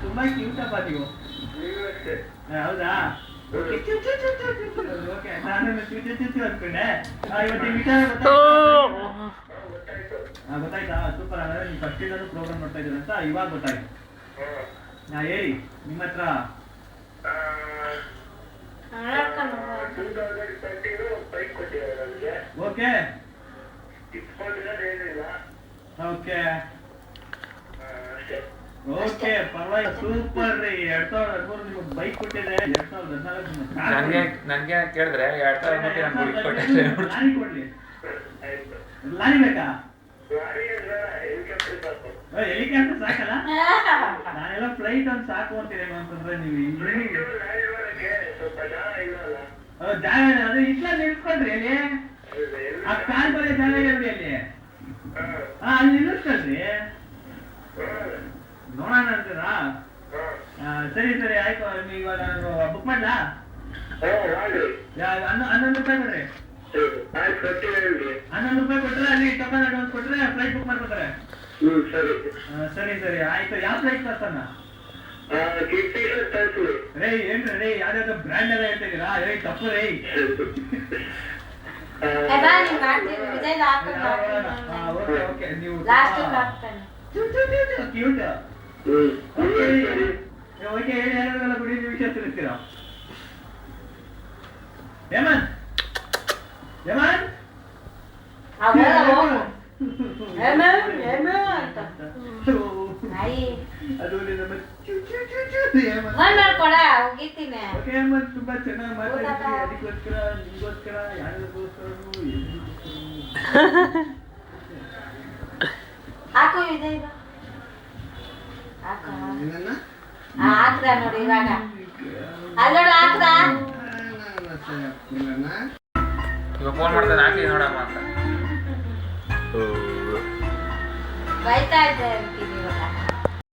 ತುಂಬಾ ಕ್ಯೂಟ್ ಅಪ್ಪ ನೀವು. ಹೌದಾ? ಓಕೆ, ನಾನು ಚುಚ್ಚು ಅನ್ಕೊಂಡೆ. ಇವತ್ತಿನ ವಿಚಾರ ಗೊತ್ತಾಯ್ತಾ? ಸೂಪರ್. ಅಂದ್ರೆ ನೀವು ಫಸ್ಟ್ ಇಂದಲೂ ಪ್ರೋಗ್ರಾಮ್ ಮಾಡ್ತಾ ಇದ್ದೀರ ಅಂತ ಇವಾಗ ಗೊತ್ತಾಯ್ತು. ಹೇಳಿ ನಿಮ್ಮ ಹತ್ರ. ಓಕೆ ಓಕೆ ಓಕೆ, ಪರವಾಗಿಲ್ಲ, ಸೂಪರ್ ರೀ. 2013 ನಿಮಗೆ ಬೈಕ್ ಕೊಟ್ಟಿದೆ. 2014 ನನ್ಗೆ ಕೇಳಿದ್ರೆ 2013 ಲಾರಿ ಕೊಡ್ಲಿ. ಲಾರಿ ಬೇಕಾ? ಹೆಲಿಕಾಪ್ಟರ್ ಸಾಕಲ್ಲ? ನಾನೆಲ್ಲ ಫ್ಲೈಟ್ ಒಂದು ಸಾಕು ಅಂತೀರಿ ಅಂತಂದ್ರೆ ನೀವು ಜಾಗ ಅದು ಇಟ್ಲ ನಿಲ್ಸ್ಕೊಂಡ್ರಿ ಅಲ್ಲಿ. ಆ ಕಾರ್ ಬರೋ ಜಾಗ ಇರಲಿ ಅಲ್ಲಿ. ಅಲ್ಲಿ ನಿಲ್ಲಿಸ್ಕೊಳ್ರಿ, ನೋಡೋಣ ಅಂತೀರಾ? ಸರಿ ಸರಿ ಆಯ್ತು. ಇವಾಗ ನಾನು ಬುಕ್ ಮಾಡ್ಲಾ? 11 ರೂಪಾಯಿ ಕೊಡ್ರಿ. 11 ರೂಪಾಯಿ ಕೊಟ್ರೆ ಅಲ್ಲಿ ಟೋಕನ್ ಅಡ್ವಾನ್ಸ್ ಕೊಟ್ರೆ ಫ್ಲೈಟ್ ಬುಕ್ ಮಾಡ್ಕೊತಾರೆ. ಸರಿ ಸರಿ ಆಯ್ತು. ಯಾವ ಫ್ಲೈಟ್ ಕಳ್ಸೋಣ? ರೇ ಏನ್ರಿ ರೇ, ಯಾವ್ದಾದ್ರು ಬ್ರ್ಯಾಂಡ್ ಎಲ್ಲ ಹೇಳ್ತಾ ಇದೀರಾ? ರೇ ತಪ್ಪು ರೇ. ಓಕೆ ನೀವು ಕ್ಯೂಟ್. ಓಕೆ ಹೇಳಿ, ಯಾರೆಲ್ಲ ಗುಡಿ ವಿಷಯ ತಿಳಿಸ್ತೀರಾ? ಹೇಮಂತ್ ಹೇಮಂತ್ ಅದು ತುಂಬಾ ಚೆನ್ನಾಗಿ ಮಾತಾಡ್ತೀವಿ. ಅದಕ್ಕೋಸ್ಕರ ನಿಮ್ಗೋಸ್ಕರ ಯಾರಿಗೋಸ್ಕರ ನೋಡಿ ಇವಾಗ ಅಲ್ಲೋಡ ಹಾಕ್ದ. ಇವಾಗ ಫೋನ್ ಮಾಡ್ತಾನೆ, ಹಾಕಿ ನೋಡಮ್ಮ ಅಂತ ಬೈತಾ ಇದ್ದೆ.